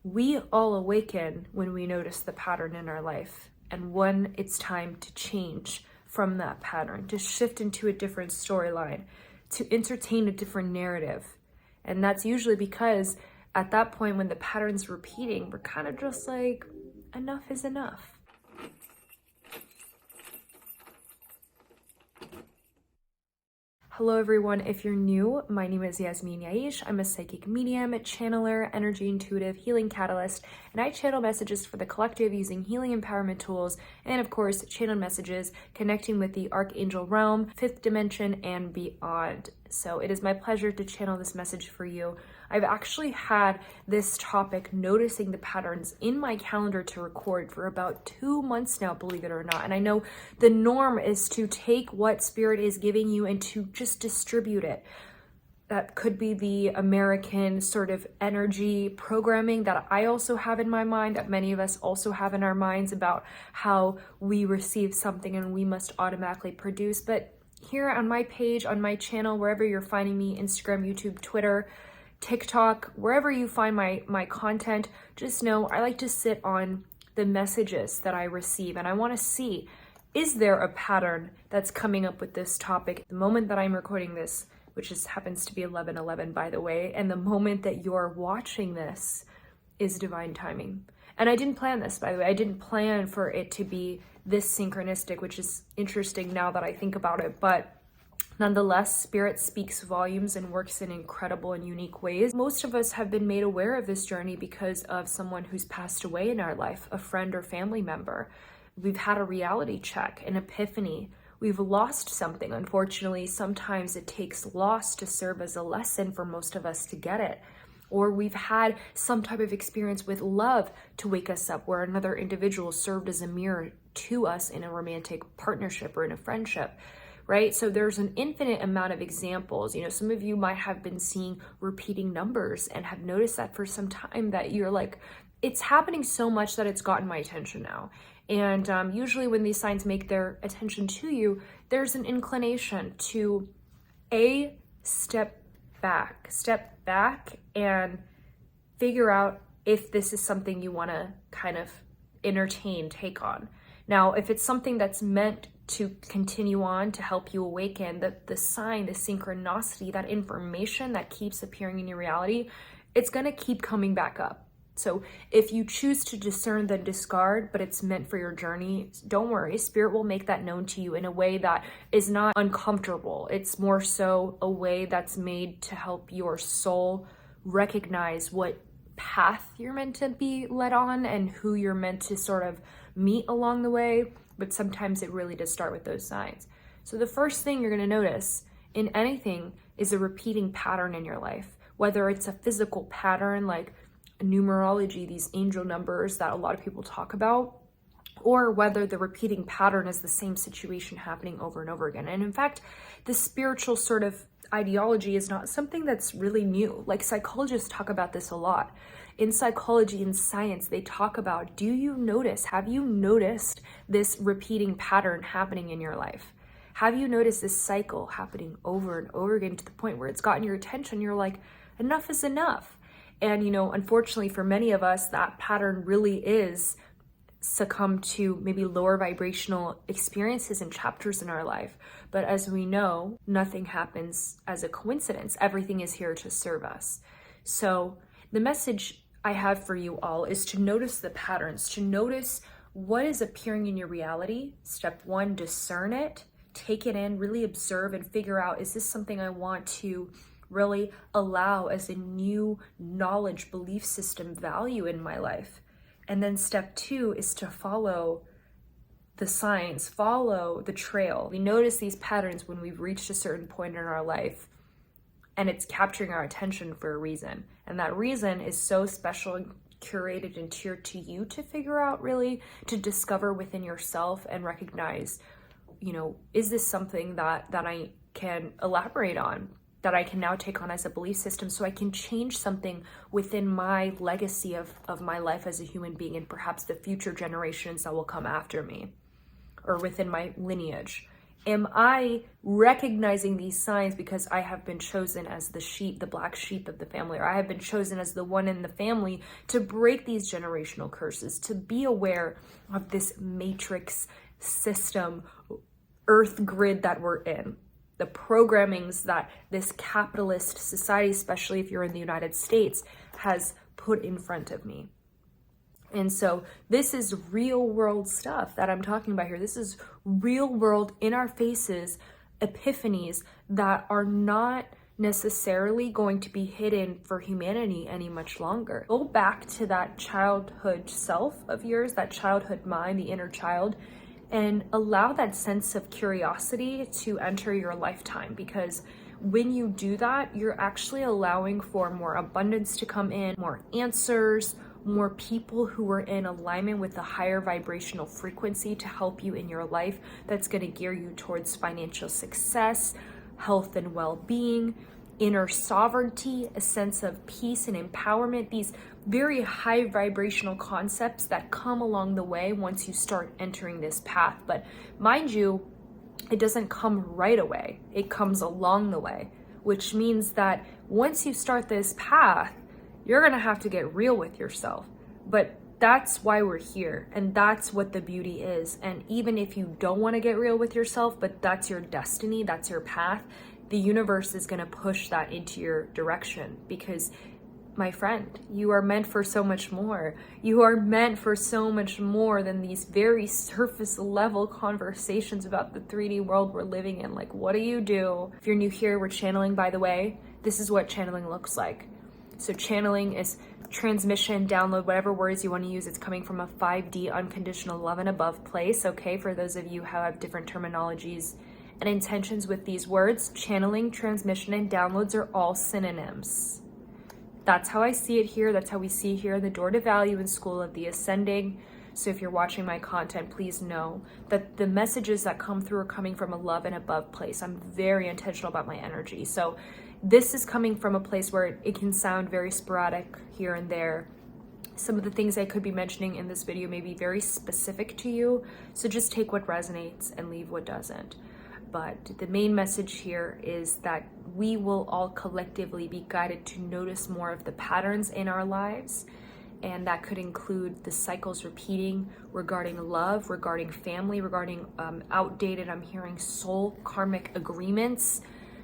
We all awaken when we notice the pattern in our life, and when it's time to change from that pattern, to shift into a different storyline, to entertain a different narrative. And that's usually because at that point when the pattern's repeating, we're kind of just like, enough is enough. Hello everyone, if you're new, my name is Yasmin Yaish. I'm a psychic medium, channeler, energy intuitive, healing catalyst, and I channel messages for the collective using healing empowerment tools, and of course, channel messages connecting with the archangel realm, fifth dimension, and beyond. So it is my pleasure to channel this message for you. I've actually had this topic, noticing the patterns, in my calendar to record for about 2 months now, believe it or not. And I know the norm is to take what spirit is giving you and to just distribute it. That could be the American sort of energy programming that I also have in my mind, that many of us also have in our minds, about how we receive something and we must automatically produce. But here on my page, on my channel, wherever you're finding me, Instagram, YouTube, Twitter, TikTok, wherever you find my content, just know I like to sit on the messages that I receive, and I want to see, is there a pattern that's coming up with this topic? The moment that I'm recording this, which happens to be 11:11 by the way, and the moment that you're watching this is divine timing. And I didn't plan this, by the way. I didn't plan for it to be this synchronistic, which is interesting now that I think about it, but nonetheless, spirit speaks volumes and works in incredible and unique ways. Most of us have been made aware of this journey because of someone who's passed away in our life, a friend or family member. We've had a reality check, an epiphany. We've lost something. Unfortunately, sometimes it takes loss to serve as a lesson for most of us to get it. Or we've had some type of experience with love to wake us up, where another individual served as a mirror to us in a romantic partnership or in a friendship. Right? So there's an infinite amount of examples. You know, some of you might have been seeing repeating numbers and have noticed that for some time, that you're like, it's happening so much that it's gotten my attention now. And usually when these signs make their attention to you, there's an inclination to step back and figure out if this is something you want to kind of entertain, take on. Now, if it's something that's meant to continue on, to help you awaken, the sign, the synchronicity, that information that keeps appearing in your reality, it's going to keep coming back up. So if you choose to discern, then discard, but it's meant for your journey, don't worry. Spirit will make that known to you in a way that is not uncomfortable. It's more so a way that's made to help your soul recognize what path you're meant to be led on and who you're meant to sort of meet along the way. But sometimes it really does start with those signs. So the first thing you're going to notice in anything is a repeating pattern in your life, whether it's a physical pattern like numerology, these angel numbers that a lot of people talk about, or whether the repeating pattern is the same situation happening over and over again. And in fact, the spiritual sort of ideology is not something that's really new. Like, psychologists talk about this a lot. In psychology and science, they talk about, have you noticed this repeating pattern happening in your life? Have you noticed this cycle happening over and over again to the point where it's gotten your attention? You're like, enough is enough. And, unfortunately for many of us, that pattern really is succumb to maybe lower vibrational experiences and chapters in our life. But as we know, nothing happens as a coincidence. Everything is here to serve us. So the message I have for you all is to notice the patterns, to notice what is appearing in your reality. Step one, discern it, take it in, really observe and figure out, is this something I want to really allow as a new knowledge, belief system, value in my life? And then step two is to follow the signs, follow the trail. We notice these patterns when we've reached a certain point in our life, and it's capturing our attention for a reason. And that reason is so special and curated and tiered to you to figure out, really, to discover within yourself and recognize, is this something that I can elaborate on, that I can now take on as a belief system, so I can change something within my legacy of my life as a human being, and perhaps the future generations that will come after me, or within my lineage. Am I recognizing these signs because I have been chosen as the sheep, the black sheep of the family, or I have been chosen as the one in the family to break these generational curses, to be aware of this matrix system, earth grid that we're in, the programmings that this capitalist society, especially if you're in the United States, has put in front of me. And so this is real world stuff that I'm talking about here. This is real world, in our faces, epiphanies that are not necessarily going to be hidden for humanity any much longer. Go back to that childhood self of yours, that childhood mind, the inner child, and allow that sense of curiosity to enter your lifetime, because when you do that, you're actually allowing for more abundance to come in, more answers, more people who are in alignment with the higher vibrational frequency to help you in your life. That's going to gear you towards financial success, health and well-being, inner sovereignty, a sense of peace and empowerment, these very high vibrational concepts that come along the way once you start entering this path. But mind you, it doesn't come right away. It comes along the way, which means that once you start this path, you're going to have to get real with yourself. But that's why we're here. And that's what the beauty is. And even if you don't want to get real with yourself, but that's your destiny, that's your path, the universe is going to push that into your direction, because my friend, you are meant for so much more. You are meant for so much more than these very surface level conversations about the 3D world we're living in. Like, what do you do? If you're new here, we're channeling, by the way. This is what channeling looks like. So channeling is transmission, download, whatever words you want to use. It's coming from a 5D unconditional love and above place. Okay, for those of you who have different terminologies and intentions with these words, channeling, transmission, and downloads are all synonyms. That's how I see it here. That's how we see here in the Door to Value and School of the Ascending. So if you're watching my content, please know that the messages that come through are coming from a love and above place. I'm very intentional about my energy. So this is coming from a place where it can sound very sporadic here and there. Some of the things I could be mentioning in this video may be very specific to you. So just take what resonates and leave what doesn't. But the main message here is that we will all collectively be guided to notice more of the patterns in our lives. And that could include the cycles repeating regarding love, regarding family, regarding outdated, I'm hearing soul karmic agreements,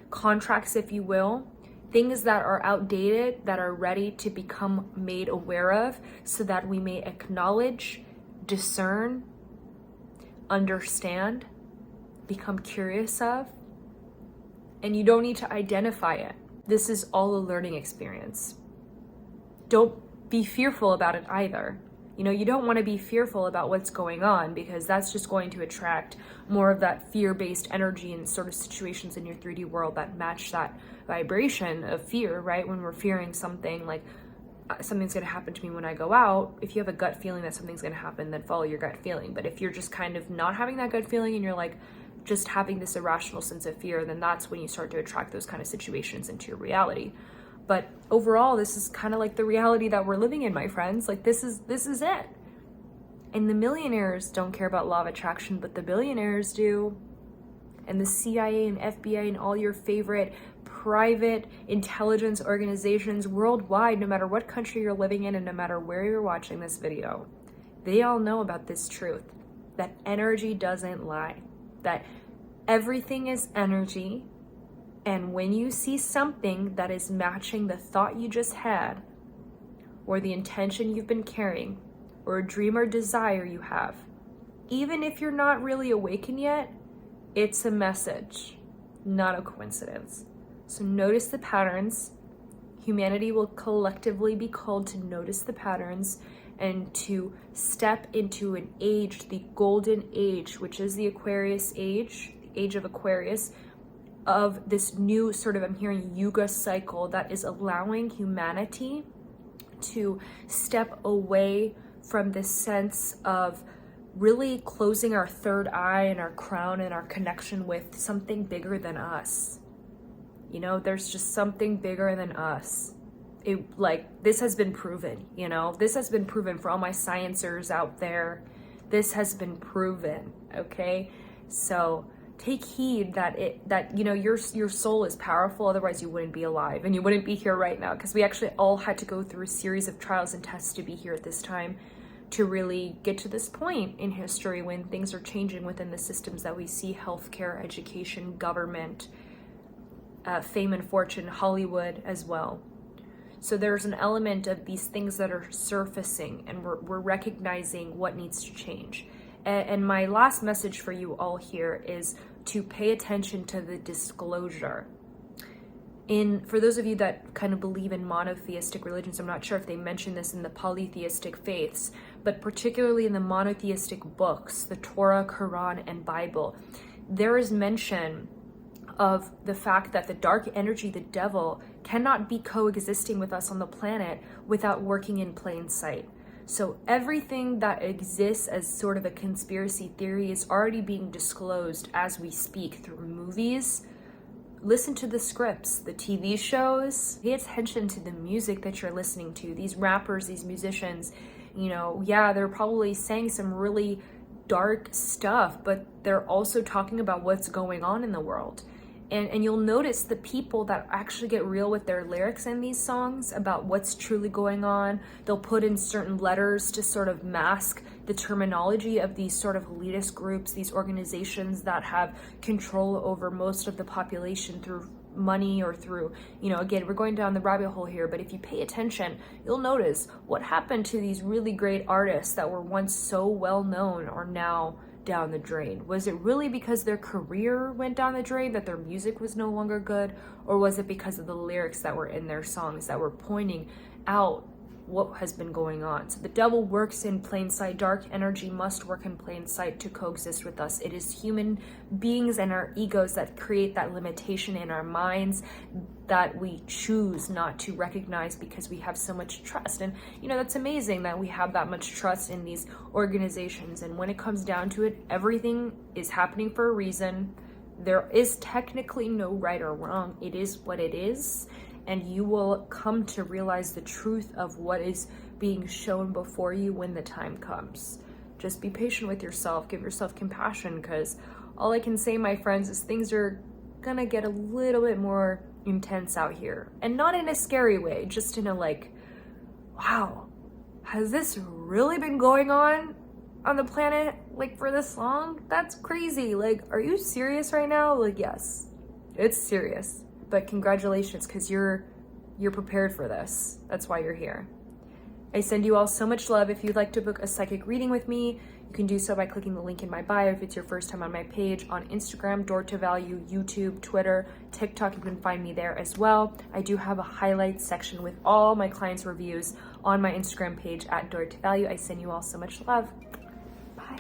contracts, if you will, things that are outdated, that are ready to become made aware of so that we may acknowledge, discern, understand, become curious of. And you don't need to identify it. This is all a learning experience. Don't be fearful about it either. You know, you don't want to be fearful about what's going on, because that's just going to attract more of that fear-based energy and sort of situations in your 3D world that match that vibration of fear, right? When we're fearing something like something's going to happen to me when I go out, if you have a gut feeling that something's going to happen, then follow your gut feeling. But if you're just kind of not having that gut feeling and you're like just having this irrational sense of fear, then that's when you start to attract those kind of situations into your reality. But overall, this is kind of like the reality that we're living in, my friends. Like this is it. And the millionaires don't care about law of attraction, but the billionaires do. And the CIA and FBI and all your favorite private intelligence organizations worldwide, no matter what country you're living in and no matter where you're watching this video, they all know about this truth, that energy doesn't lie, that everything is energy. And when you see something that is matching the thought you just had, or the intention you've been carrying, or a dream or desire you have, even if you're not really awakened yet, it's a message, not a coincidence. So notice the patterns. Humanity will collectively be called to notice the patterns and to step into an age, the golden age, which is the Aquarius age, the age of Aquarius, of this new sort of, I'm hearing, yuga cycle that is allowing humanity to step away from this sense of really closing our third eye and our crown and our connection with something bigger than us. You know, there's just something bigger than us. This has been proven, you know, this has been proven for all my sciencers out there. This has been proven, okay? So take heed that you know your soul is powerful, otherwise you wouldn't be alive and you wouldn't be here right now, because we actually all had to go through a series of trials and tests to be here at this time, to really get to this point in history when things are changing within the systems that we see: healthcare, education, government, fame and fortune, Hollywood as well. So there's an element of these things that are surfacing, and we're recognizing what needs to change. And my last message for you all here is to pay attention to the disclosure. For those of you that kind of believe in monotheistic religions, I'm not sure if they mention this in the polytheistic faiths, but particularly in the monotheistic books, the Torah, Quran, and Bible, there is mention of the fact that the dark energy, the devil, cannot be coexisting with us on the planet without working in plain sight. So everything that exists as sort of a conspiracy theory is already being disclosed as we speak through movies. Listen to the scripts, the TV shows, pay attention to the music that you're listening to. These rappers, these musicians, you know, yeah, they're probably saying some really dark stuff, but they're also talking about what's going on in the world. And you'll notice the people that actually get real with their lyrics in these songs about what's truly going on, they'll put in certain letters to sort of mask the terminology of these sort of elitist groups, these organizations that have control over most of the population through money or through, you know, again, we're going down the rabbit hole here, but if you pay attention, you'll notice what happened to these really great artists that were once so well known are now down the drain. Was it really because their career went down the drain, that their music was no longer good, or was it because of the lyrics that were in their songs that were pointing out what has been going on? So the devil works in plain sight. Dark energy must work in plain sight to coexist with us. It is human beings and our egos that create that limitation in our minds that we choose not to recognize because we have so much trust. And you know, that's amazing that we have that much trust in these organizations. And when it comes down to it, everything is happening for a reason. There is technically no right or wrong. It is what it is. And you will come to realize the truth of what is being shown before you when the time comes. Just be patient with yourself, give yourself compassion, because all I can say, my friends, is things are gonna get a little bit more intense out here. And not in a scary way, just in a like, wow, has this really been going on the planet like for this long? That's crazy. Like, are you serious right now? Like, yes, it's serious. But congratulations, because you're prepared for this. That's why you're here. I send you all so much love. If you'd like to book a psychic reading with me, you can do so by clicking the link in my bio. If it's your first time on my page, on Instagram, Door to Value, YouTube, Twitter, TikTok, you can find me there as well. I do have a highlights section with all my clients' reviews on my Instagram page at Door to Value. I send you all so much love. Bye.